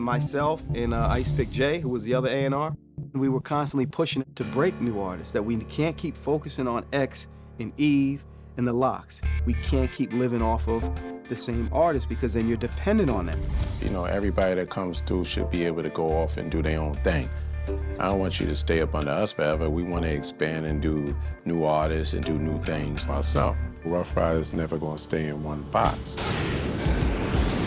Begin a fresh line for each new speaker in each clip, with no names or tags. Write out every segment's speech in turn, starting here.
myself and Ice Pick J, who was the other A&R, we were constantly pushing to break new artists, that we can't keep focusing on X and Eve and the Locks. We can't keep living off of the same artists because then you're dependent on them.
You know, everybody that comes through should be able to go off and do their own thing. I don't want you to stay up under us forever. We want to expand and do new artists and do new things ourselves. Ruff Ryders never gonna stay in one box.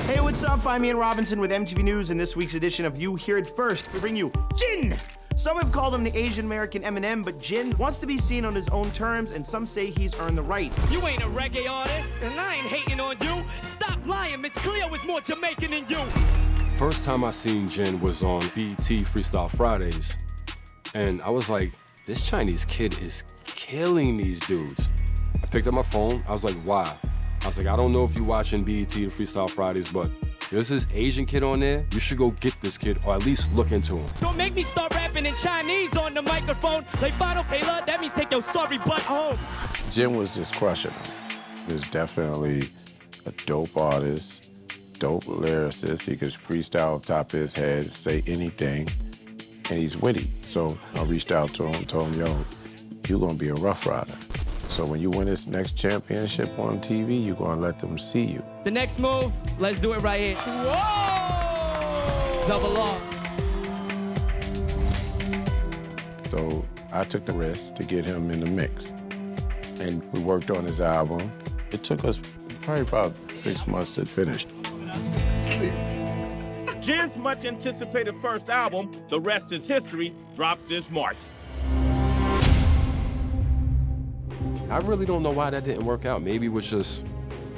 Hey, what's up? I'm Ian Robinson with MTV News. In this week's edition of You Hear It First, we bring you Jin. Some have called him the Asian American Eminem, but Jin wants to be seen on his own terms, and some say he's earned the right.
You ain't a reggae artist, and I ain't hating on you. Stop lying, Miss Cleo is more Jamaican than you.
First time I seen Jin was on BET Freestyle Fridays, and I was like, this Chinese kid is killing these dudes. I picked up my phone, I was like, Waah. I was like, I don't know if you're watching BET Freestyle Fridays, but there's this Asian kid on there. You should go get this kid, or at least look into him.
Don't make me start rapping in Chinese on the microphone. Like Bado Pela, that means take your sorry butt home.
Jim was just crushing him. He was definitely a dope artist, dope lyricist. He could freestyle on top of his head, say anything, and he's witty. So I reached out to him, told him, yo, you're gonna be a Ruff Ryder. So when you win this next championship on TV, you're gonna let them see you.
The next move, let's do it right here. Whoa! Double up.
So I took the risk to get him in the mix. And we worked on his album. It took us probably about 6 months to finish.
Jin's much anticipated first album, The Rest is History, drops this March.
I really don't know why that didn't work out. Maybe it was just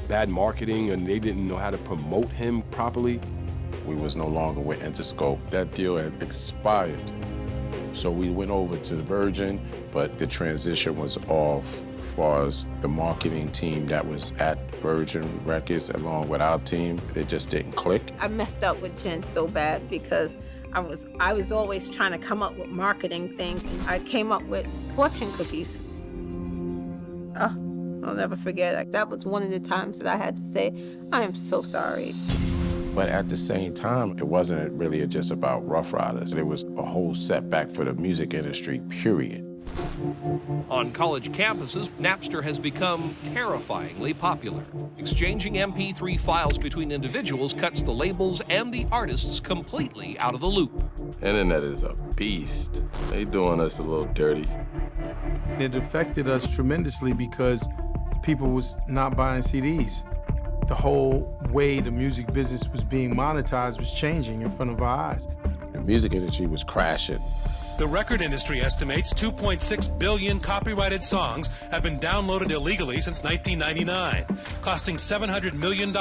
bad marketing and they didn't know how to promote him properly.
We was no longer with Interscope. That deal had expired. So we went over to Virgin, but the transition was off as far as the marketing team that was at Virgin Records along with our team. It just didn't click.
I messed up with Jin so bad because I was always trying to come up with marketing things, and I came up with fortune cookies. Oh, I'll never forget. That was one of the times that I had to say, I am so sorry.
But at the same time, it wasn't really just about Ruff Ryders. It was a whole setback for the music industry, period.
On college campuses, Napster has become terrifyingly popular. Exchanging MP3 files between individuals cuts the labels and the artists completely out of the loop.
Internet is a beast. They doing us a little dirty.
It affected us tremendously because people was not buying CDs. The whole way the music business was being monetized was changing in front of our eyes.
The music industry was crashing.
The record industry estimates 2.6 billion copyrighted songs have been downloaded illegally since 1999, costing $700 million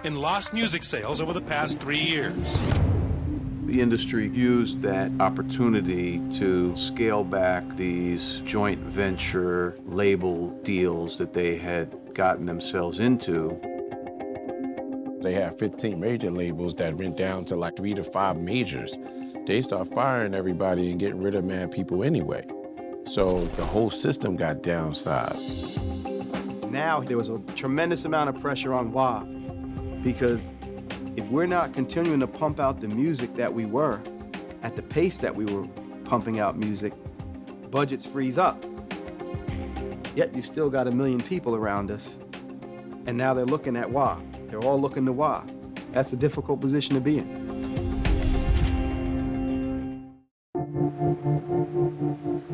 in lost music sales over the past 3 years.
The industry used that opportunity to scale back these joint venture label deals that they had gotten themselves into.
They had 15 major labels that went down to like 3 to 5 majors. They start firing everybody and getting rid of mad people anyway. So the whole system got downsized.
Now there was a tremendous amount of pressure on Waah because if we're not continuing to pump out the music that we were, at the pace that we were pumping out music, budgets freeze up. Yet you still got 1 million people around us, and now they're looking at Waah. They're all looking to Waah. That's a difficult position to be in.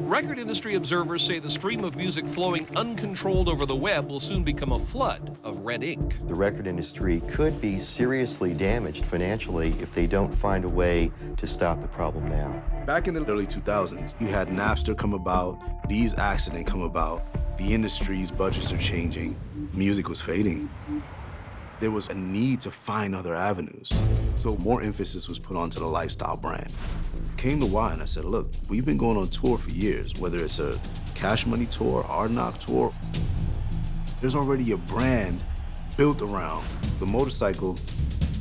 Record industry observers say the stream of music flowing uncontrolled over the web will soon become a flood of red ink.
The record industry could be seriously damaged financially if they don't find a way to stop the problem now.
Back in the early 2000s, you had Napster come about, these accidents come about, the industry's budgets are changing, music was fading. There was a need to find other avenues. So more emphasis was put onto the lifestyle brand. Came to Waah and I said, look, we've been going on tour for years, whether it's a Cash Money tour, Hard Knock tour. There's already a brand built around the motorcycle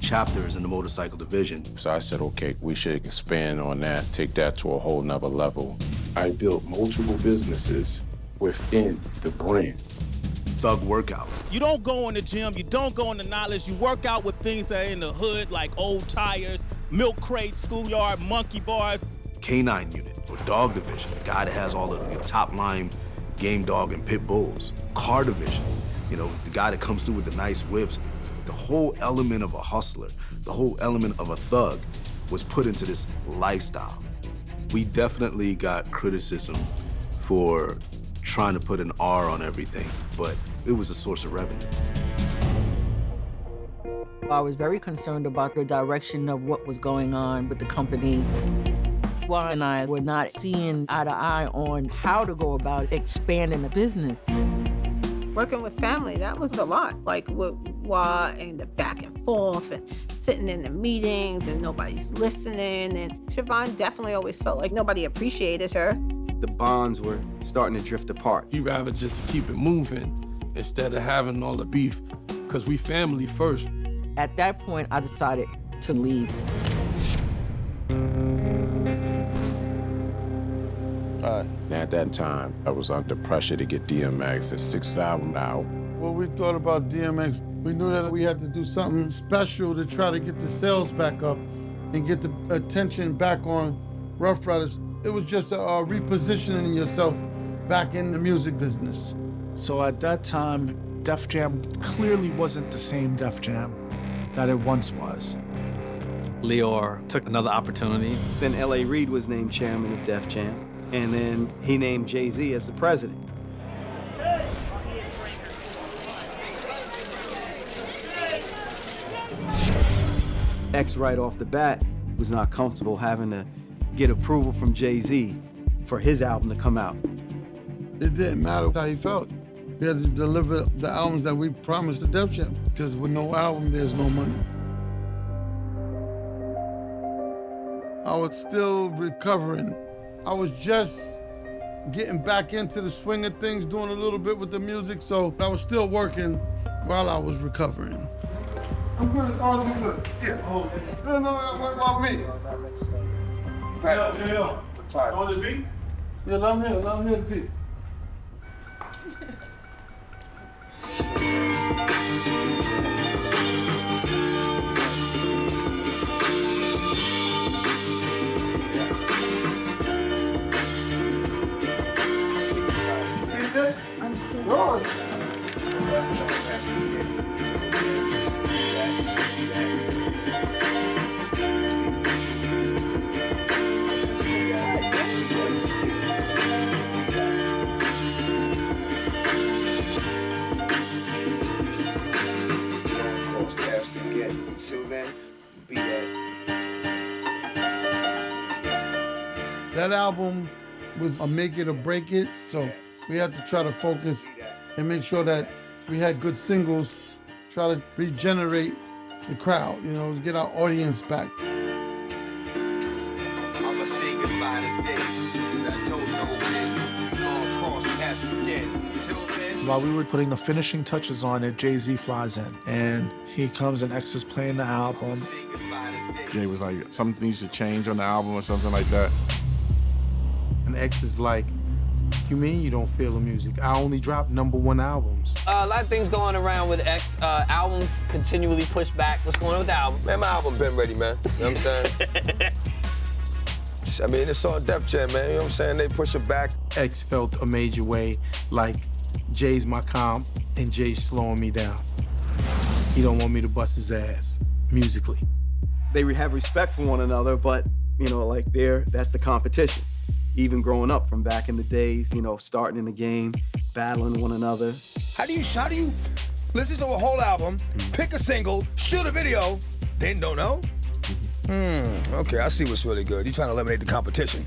chapters in the motorcycle division.
So I said, okay, we should expand on that, take that to a whole nother level. I built multiple businesses within the brand.
thug workout.
You don't go in the gym, you don't go in the knowledge, you work out with things that are in the hood, like old tires, milk crates, schoolyard, monkey bars.
Canine unit or dog division, the guy that has all the top line game dog and pit bulls. Car division, the guy that comes through with the nice whips. The whole element of a hustler, the whole element of a thug was put into this lifestyle. We definitely got criticism for trying to put an R on everything, but it was a source of revenue.
I was very concerned about the direction of what was going on with the company. Waah and I were not seeing eye to eye on how to go about expanding the business.
Working with family, that was a lot. Like with Waah and the back and forth and sitting in the meetings and nobody's listening. And Siobhan definitely always felt like nobody appreciated her.
The bonds were starting to drift apart.
You'd rather just keep it moving instead of having all the beef, because we family first.
At that point, I decided to leave.
At that time, I was under pressure to get DMX's 6th album out.
When we thought about DMX, we knew that we had to do something special to try to get the sales back up and get the attention back on Ruff Ryders. It was just repositioning yourself back in the music business.
So at that time, Def Jam clearly wasn't the same Def Jam that it once was.
Leor took another opportunity.
Then L.A. Reid was named chairman of Def Jam, and then he named Jay-Z as the president. X right off the bat was not comfortable having to get approval from Jay-Z for his album to come out.
It didn't matter how he felt. We had to deliver the albums that we promised to Def Jam, because with no album, there's no money. I was still recovering. I was just getting back into the swing of things, doing a little bit with the music, so I was still working while I was recovering. I'm good. Oh, I'm good. Yeah. No, what about me? Yeah. On the beat? Yeah, let me hear the beat. That album was a make it or break it, so we had to try to focus and make sure that we had good singles, try to regenerate the crowd, to get our audience back.
I'ma say goodbye today, 'cause I don't know when all cross paths again. Till then.
While we were putting the finishing touches on it, Jay-Z flies in, and he comes and X is playing the album.
Jay was like, something needs to change on the album or something like that.
And X is like, you mean you don't feel the music? I only dropped #1 albums.
A lot of things going around with X. Album continually pushed back. What's going on with the album?
Man, my album been ready, man. You know what I'm saying? I mean, it's on Def Jam, man. You know what I'm saying? They push it back.
X felt a major way, like Jay's my comp and Jay's slowing me down. He don't want me to bust his ass, musically.
They have respect for one another, but, that's the competition. Even growing up from back in the days, starting in the game, battling one another.
How do you listen to a whole album, pick a single, shoot a video, then don't know? Okay, I see what's really good. You're trying to eliminate the competition.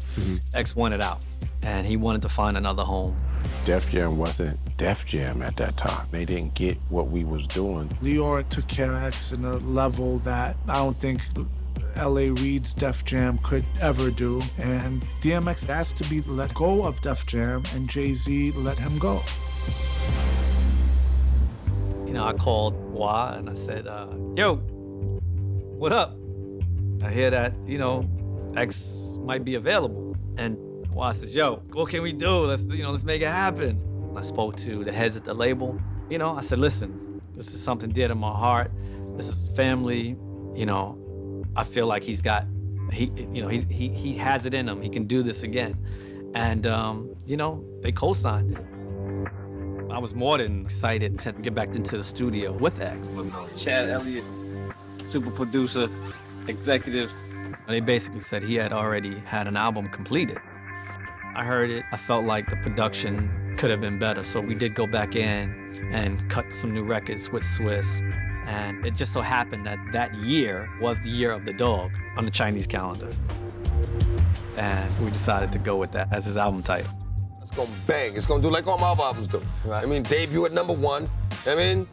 X wanted out, and he wanted to find another home.
Def Jam wasn't Def Jam at that time. They didn't get what we was doing.
Leor took care of X in a level that I don't think L.A. Reid's Def Jam could ever do, and DMX asked to be let go of Def Jam, and Jay-Z let him go.
I called Waah and I said, yo, what up? I hear that, X might be available. And Waah says, yo, what can we do? Let's make it happen. I spoke to the heads at the label, You know, I said, listen, this is something dear to my heart. This is family. You know, I feel like he has it in him. He can do this again. And, you know, they co-signed it. I was more than excited to get back into the studio with X.
Chad Elliott, super producer, executive.
They basically said he had already had an album completed. I heard it. I felt like the production could have been better. So we did go back in and cut some new records with Swiss. And it just so happened that that year was the year of the dog on the Chinese calendar. And we decided to go with that as his album title.
It's gonna bang. It's gonna do like all my other albums do. Right. I mean, debut at #1. I mean,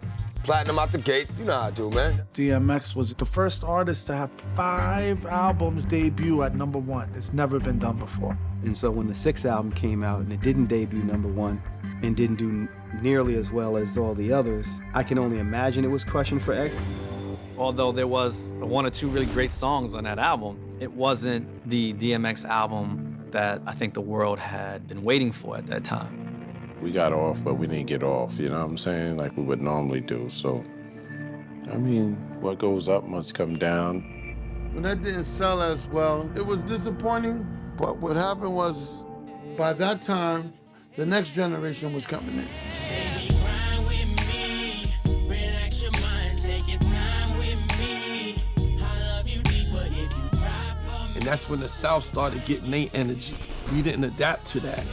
platinum out the gate. You know how I do, man.
DMX was the first artist to have 5 albums debut at #1. It's never been done before.
And so when the 6th album came out and it didn't debut #1 and didn't do nearly as well as all the others, I can only imagine it was crushing for X.
Although there was 1 or 2 really great songs on that album, it wasn't the DMX album that I think the world had been waiting for at that time.
We got off, but we didn't get off, you know what I'm saying? Like we would normally do. So, I mean, what goes up must come down.
When that didn't sell as well, it was disappointing. But what happened was, by that time, the next generation was coming in.
And that's when the South started getting their energy. We didn't adapt to that.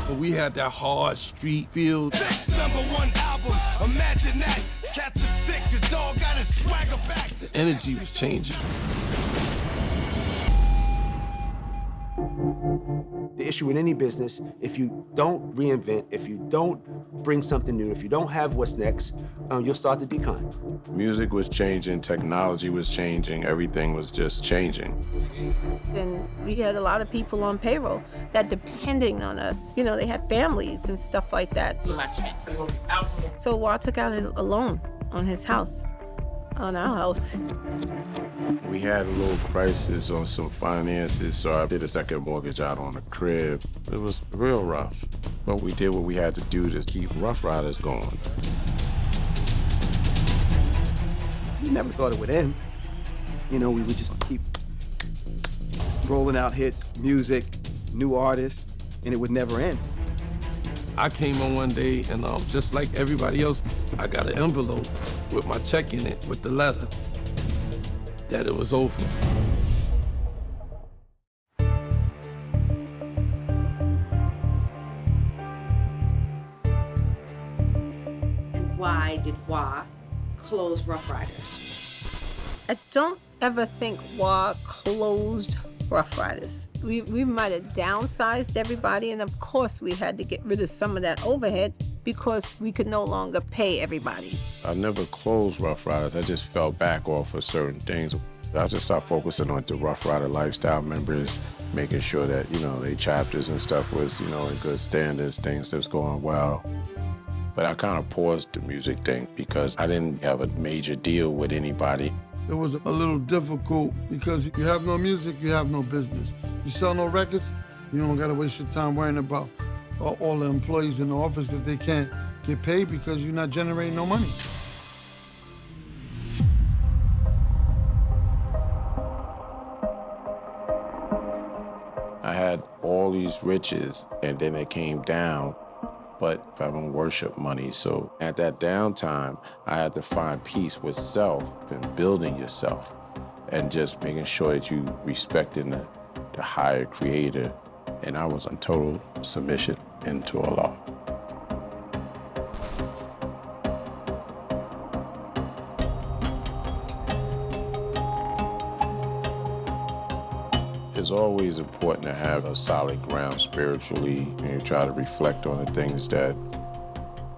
But we had that hard street feel.
Best #1 album, imagine that. Cats are sick, the dog got his swagger back.
The energy was changing.
The issue in any business, if you don't reinvent, if you don't bring something new, if you don't have what's next, you'll start to decline.
Music was changing, technology was changing, everything was just changing.
And we had a lot of people on payroll that depending on us. You know, they had families and stuff like that. So Waah took out a loan on his house, on our house.
We had a little crisis on some finances, so I did a second mortgage out on the crib. It was real rough, but we did what we had to do to keep Ruff Ryders going.
We never thought it would end. You know, we would just keep rolling out hits, music, new artists, and it would never end.
I came on one day and just like everybody else, I got an envelope with my check in it with the letter that it was over.
And why did Waah close Ruff Ryders?
I don't ever think Waah closed Ruff Ryders. We might have downsized everybody, and of course we had to get rid of some of that overhead because we could no longer pay everybody.
I never closed Ruff Ryders, I just fell back off of certain things. I just started focusing on the Ruff Ryder lifestyle members, making sure that, you know, their chapters and stuff was, you know, in good standards, things that was going well. But I kind of paused the music thing because I didn't have a major deal with anybody.
It was a little difficult because if you have no music, you have no business. You sell no records, you don't gotta waste your time worrying about all the employees in the office because they can't get paid because you're not generating no money.
I had all these riches and then it came down, but I don't worship money. So at that downtime, I had to find peace with self and building yourself and just making sure that you respecting the higher creator. And I was in total submission into Allah. It's always important to have a solid ground spiritually, and you try to reflect on the things that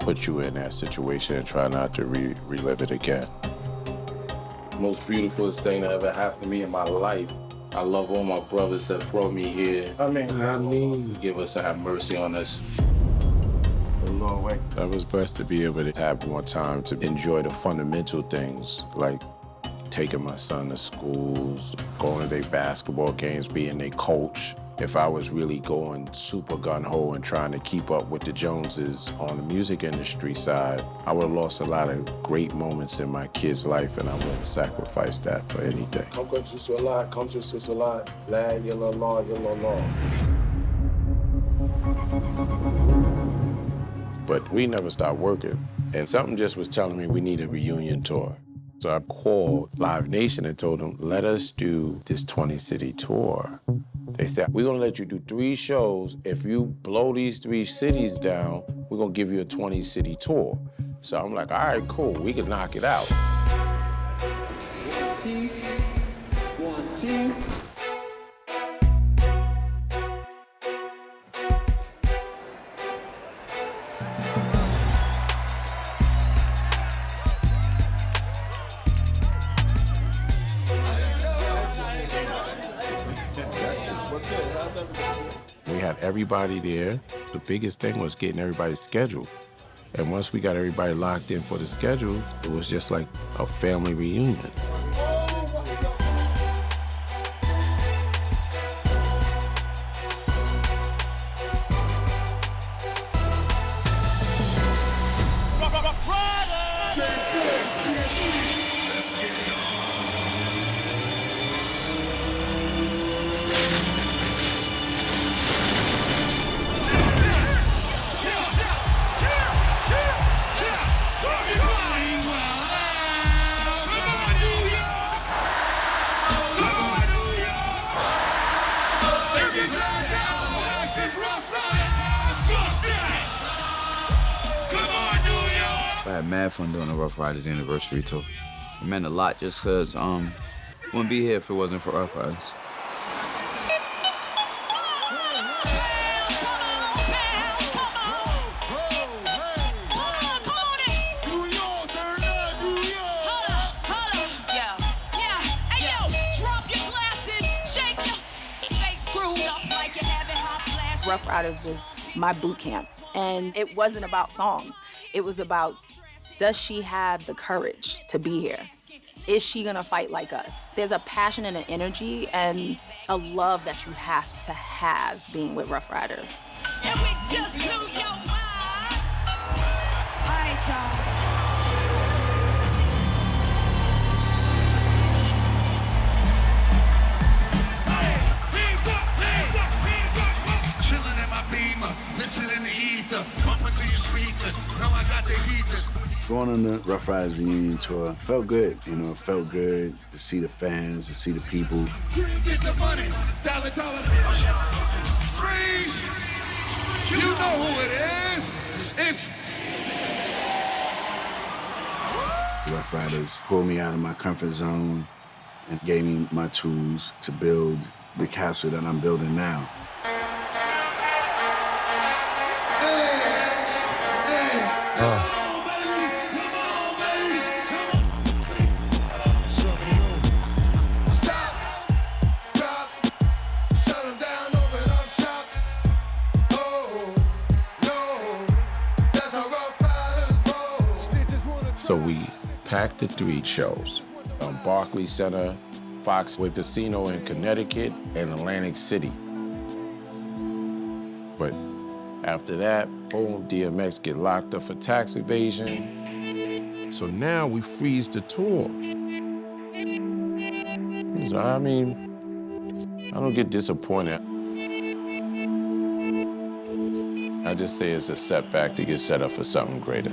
put you in that situation and try not to relive it again.
Most beautifulest thing that ever happened to me in my life. I love all my brothers that brought me here. Amen. Give us and have mercy on us.
I was blessed to be able to have more time to enjoy the fundamental things, like taking my son to schools, going to their basketball games, being their coach, If I was really going super gun-ho and trying to keep up with the Joneses on the music industry side, I would have lost a lot of great moments in my kid's life, and I wouldn't sacrifice that for anything.
Come to a lot, la yellow law.
But we never stopped working, and something just was telling me we need a reunion tour. So I called Live Nation and told them, let us do this 20-city tour. They said, we're gonna let you do 3 shows. If you blow these 3 cities down, we're gonna give you a 20-city tour. So I'm like, all right, cool, we can knock it out.
1, 2, 1, 2.
We had everybody there. The biggest thing was getting everybody's schedule. And once we got everybody locked in for the schedule, it was just like a family reunion.
I had mad fun doing the Ruff Ryders anniversary tour. It meant a lot just because wouldn't be here if it wasn't for Ruff Ryders.
Ruff Ryders was my boot camp, and it wasn't about songs. It was about, does she have the courage to be here? Is she gonna fight like us? There's a passion and an energy and a love that you have to have being with Ruff Ryders.
And we just blew your mind. All right, y'all. Listen in the ether, pumping through your speakers. Now I got the heaters.
Going on the Ruff Ryders reunion tour felt good, you know, it felt good to see the fans, to see the people.
Get the money, dollar. Freeze! You know who it is. It's
Ruff Ryders pulled me out of my comfort zone and gave me my tools to build the castle that I'm building now.
So we packed the 3 shows. Barclays Center, Foxwood Casino in Connecticut, and Atlantic City. But after that, boom, DMX get locked up for tax evasion. So now we freeze the tour. So, I mean, I don't get disappointed. I just say it's a setback to get set up for something greater.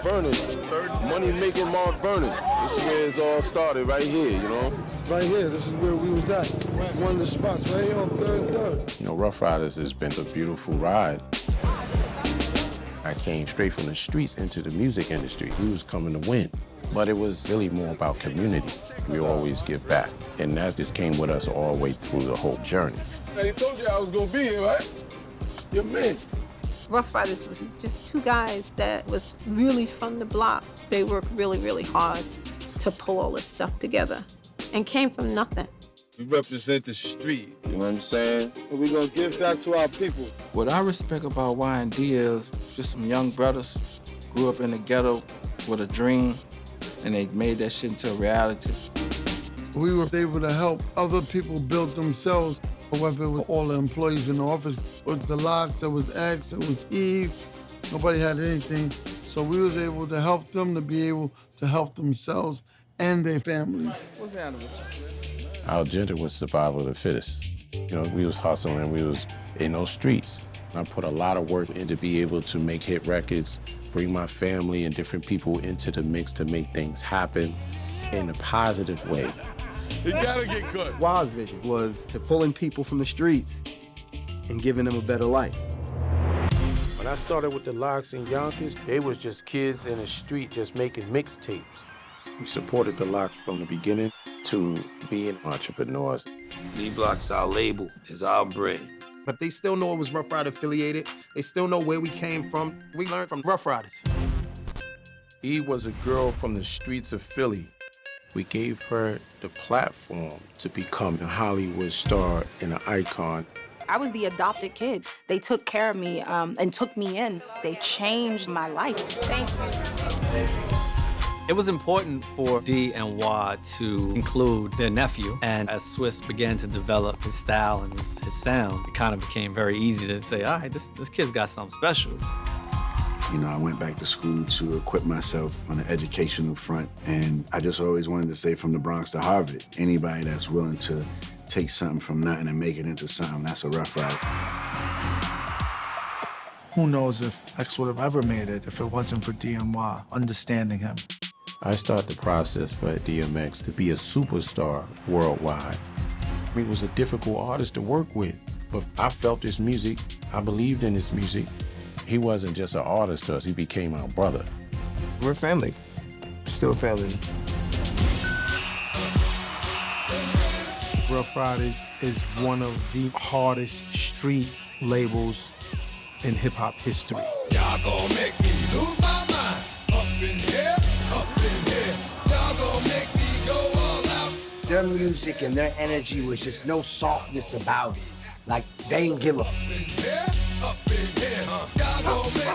Vernon, money-making Mark Vernon. This is where it's all started, right here, you know?
Right here, this is where we was at. One of the spots right here on 3rd and 3rd.
You know, Ruff Ryders has been a beautiful ride. I came straight from the streets into the music industry. We was coming to win. But it was really more about community. We always give back. And that just came with us all the way through the whole journey.
Hey, told you I was gonna be here, right? You're me.
Ruff Ryders was just 2 guys that was really from the block. They worked really, really hard to pull all this stuff together and came from nothing.
We represent the street, you know what I'm saying? And we're gonna give back to our people.
What I respect about Y&D is just some young brothers, grew up in the ghetto with a dream,
and they made that shit into a reality.
We were able to help other people build themselves, whether it was all the employees in the office, it was the Locks, it was X, it was Eve. Nobody had anything. So we was able to help them to be able to help themselves and their families.
What's happening with you?
Our agenda was survival of the fittest. You know, we was hustling, we was in those streets. I put a lot of work in to be able to make hit records, bring my family and different people into the mix to make things happen in a positive way.
You gotta get good.
Waah's vision was to pulling people from the streets and giving them a better life.
When I started with the Locks and Yonkers, they was just kids in the street just making mixtapes.
We supported the Locks from the beginning to being entrepreneurs.
D-Block's our label, is our brand.
But they still know it was Ruff Ryder affiliated. They still know where we came from. We learned from Ruff Ryders.
Eve was a girl from the streets of Philly. We gave her the platform to become a Hollywood star and an icon.
I was the adopted kid. They took care of me and took me in. They changed my life. Thank you.
It was important for D and Waah to include their nephew, and as Swiss began to develop his style and his sound, it kind of became very easy to say, all right, this kid's got something special.
You know, I went back to school to equip myself on the educational front, and I just always wanted to say from the Bronx to Harvard, anybody that's willing to take something from nothing and make it into something, that's a Ruff Ryder.
Who knows if X would have ever made it if it wasn't for D and Waah understanding him.
I started the process for DMX to be a superstar worldwide. He was a difficult artist to work with, but I felt his music, I believed in his music. He wasn't just an artist to us, he became our brother.
We're family, still family.
Ruff Ryders is one of the hardest street labels in hip-hop history.
Y'all gon' make me lose my mind. Up in here, up in here. Y'all gon' make me go all out.
Their music and their energy was just no softness about it. Like, they didn't give a...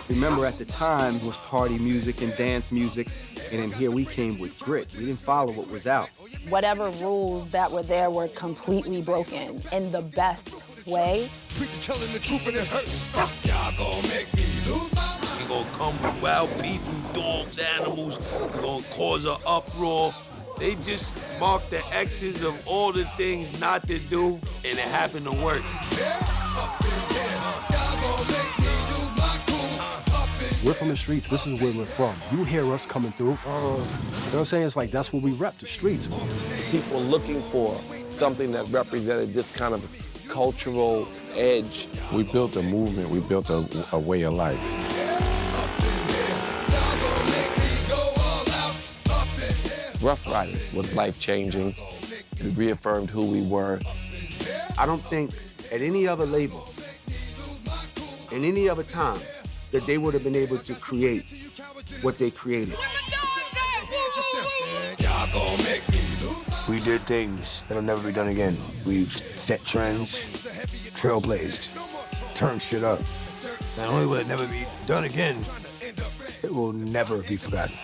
Remember, at the time, it was party music and dance music, and then here we came with grit. We didn't follow what was out.
Whatever rules that were there were completely broken in the best way.
Preacher telling the truth and it hurts. Y'all gon' make me lose my mind.
We gonna come with wild people, dogs, animals. We gonna cause an uproar. They just mark the X's of all the things not to do, and it happened to work.
We're from the streets, this is where we're from. You hear us coming through, you know what I'm saying? It's like, that's what we rep, the streets.
People looking for something that represented this kind of cultural edge.
We built a movement, we built a way of life.
Ruff Ryders was life-changing. It reaffirmed who we were.
I don't think at any other label, in any other time, that they would have been able to create what they created.
We did things that'll never be done again. We've set trends, trailblazed, turned shit up. Not only will it never be done again, it will never be forgotten.